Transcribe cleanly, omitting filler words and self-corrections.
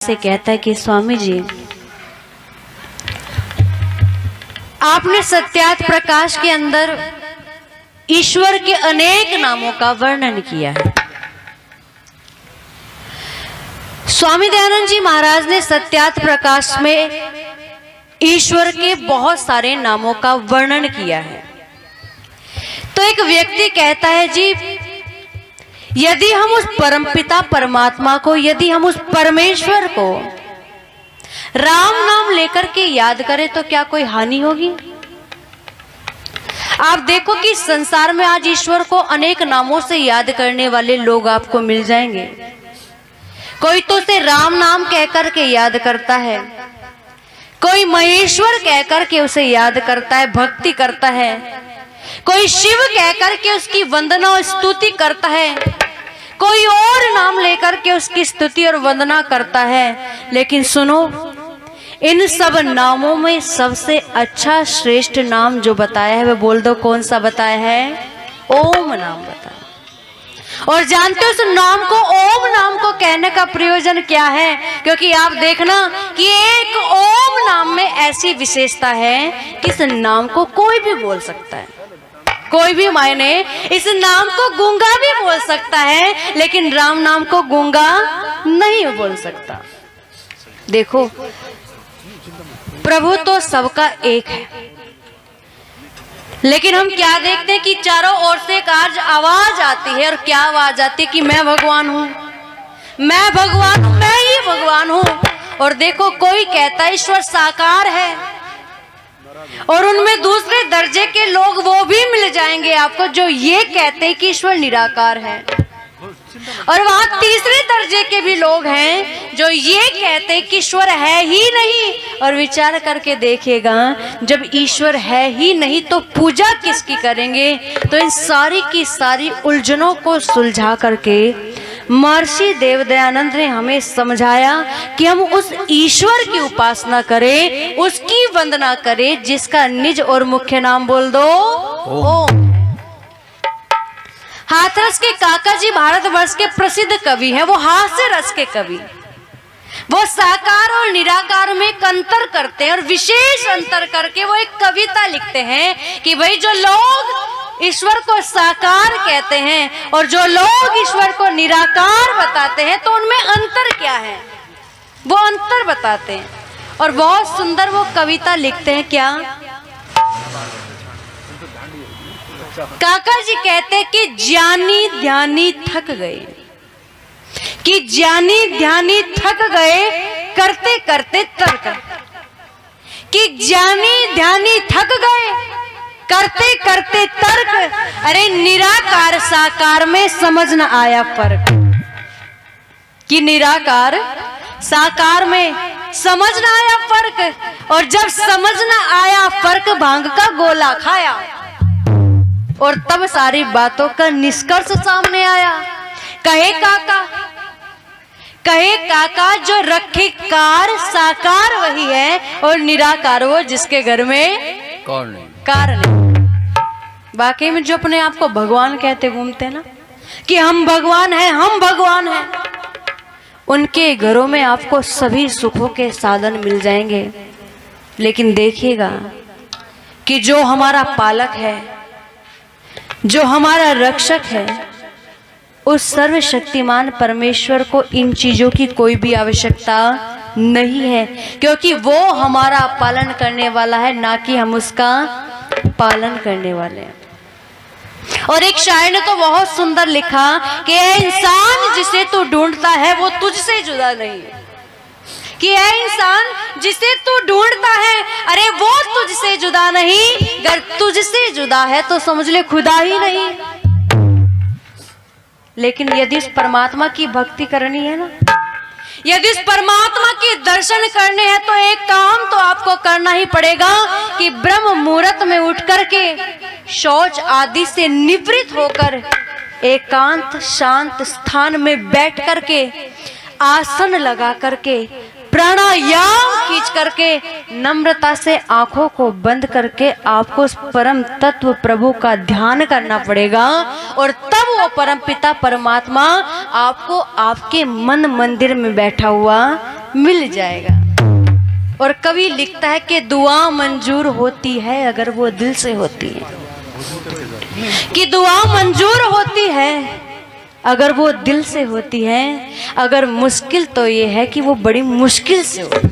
से कहता है कि स्वामी जी, आपने सत्यार्थ प्रकाश के अंदर ईश्वर के अनेक नामों का वर्णन किया है। स्वामी दयानंद जी महाराज ने सत्यार्थ प्रकाश में ईश्वर के बहुत सारे नामों का वर्णन किया है। तो एक व्यक्ति कहता है, जी यदि हम उस परमपिता परमात्मा को, यदि हम उस परमेश्वर को राम नाम लेकर के याद करें तो क्या कोई हानि होगी? आप देखो कि संसार में आज ईश्वर को अनेक नामों से याद करने वाले लोग आपको मिल जाएंगे। कोई तो उसे राम नाम कहकर के याद करता है, कोई महेश्वर कहकर के उसे याद करता है, भक्ति करता है, कोई शिव कहकर के उसकी वंदना और स्तुति करता है, कोई और नाम लेकर के उसकी स्तुति और वंदना करता है। लेकिन सुनो, इन सब नामों में सबसे अच्छा श्रेष्ठ नाम जो बताया है, वह बोल दो कौन सा बताया है? ओम नाम बताया। और जानते हो उस नाम को, ओम नाम को कहने का प्रयोजन क्या है? क्योंकि आप देखना कि एक ओम नाम में ऐसी विशेषता है कि इस नाम को कोई भी बोल सकता है, कोई भी मायने इस नाम को गूंगा भी बोल सकता है, लेकिन राम नाम को गूंगा नहीं बोल सकता। देखो, प्रभु तो सबका एक है, लेकिन हम क्या देखते हैं कि चारों ओर से एक आज आवाज आती है। और क्या आवाज आती है? कि मैं भगवान हूं, मैं भगवान हूं, मैं ही भगवान हूं। और देखो, कोई कहता है ईश्वर साकार है, और उनमें दूसरे दर्जे के लोग वो भी मिल जाएंगे आपको जो ये कहते हैं कि ईश्वर निराकार है। और वहां तीसरे दर्जे के भी लोग हैं जो ये कहते हैं कि ईश्वर है ही नहीं। और विचार करके देखिएगा, जब ईश्वर है ही नहीं तो पूजा किसकी करेंगे? तो इन सारी की सारी उलझनों को सुलझा करके महर्षि देव दयानंद ने हमें समझाया कि हम उस ईश्वर की उपासना करें, उसकी वंदना करें, जिसका निज और मुख्य नाम बोल दो ओम। हाथरस के काका जी भारतवर्ष के प्रसिद्ध कवि हैं। वो हास्य रस के कवि, वो साकार और निराकार में एक अंतर करते हैं, और विशेष अंतर करके वो एक कविता लिखते हैं कि भाई जो लोग ईश्वर को साकार कहते हैं और जो लोग ईश्वर को निराकार बताते हैं, तो उनमें अंतर क्या है, वो अंतर बताते हैं। और बहुत सुंदर वो कविता लिखते हैं। क्या? काका जी कहते कि ज्ञानी ध्यानी थक गए, कि ज्ञानी ध्यानी थक गए करते करते तर्क, कि ज्ञानी ध्यानी थक गए करते करते तर्क। अरे निराकार साकार में समझ न आया फर्क, कि निराकार साकार में समझ न आया फर्क। और जब समझ न आया फर्क, भांग का गोला खाया, और तब सारी बातों का निष्कर्ष सामने आया। कहे काका जो रखे कार साकार वही है, और निराकार वो जिसके घर में कार नहीं। बाकी में जो अपने आप को भगवान कहते घूमते ना कि हम भगवान हैं, हम भगवान हैं, उनके घरों में आपको सभी सुखों के साधन मिल जाएंगे। लेकिन देखिएगा कि जो हमारा पालक है, जो हमारा रक्षक है, उस सर्वशक्तिमान परमेश्वर को इन चीजों की कोई भी आवश्यकता नहीं है, क्योंकि वो हमारा पालन करने वाला है, ना कि हम उसका पालन करने वाले हैं। और एक शायर ने तो बहुत सुंदर लिखा कि ऐ इंसान जिसे तू ढूंढता है वो तुझसे जुदा नहीं है, कि ऐ इंसान जिसे तू ढूंढता है, अरे वो तुझसे जुदा नहीं। अगर तुझसे जुदा है तो समझ ले खुदा ही नहीं। लेकिन यदि उस परमात्मा की भक्ति करनी है ना, यदि उस परमात्मा के दर्शन करने हैं, तो एक काम तो आपको करना ही पड़ेगा कि ब्रह्म मुहूर्त में उठ करके शौच आदि से निवृत्त होकर एकांत शांत स्थान में बैठ करके आसन लगा करके प्राणायाम खींच करके नम्रता से आंखों को बंद करके आपको उस परम तत्व प्रभु का ध्यान करना पड़ेगा और तब वो परम पिता परमात्मा आपको आपके मन मंदिर में बैठा हुआ मिल जाएगा। और कवि लिखता है कि दुआ मंजूर होती है अगर वो दिल से होती है, कि दुआ मंजूर होती है अगर वो दिल से होती है। अगर मुश्किल तो ये है कि वो बड़ी मुश्किल से होती है।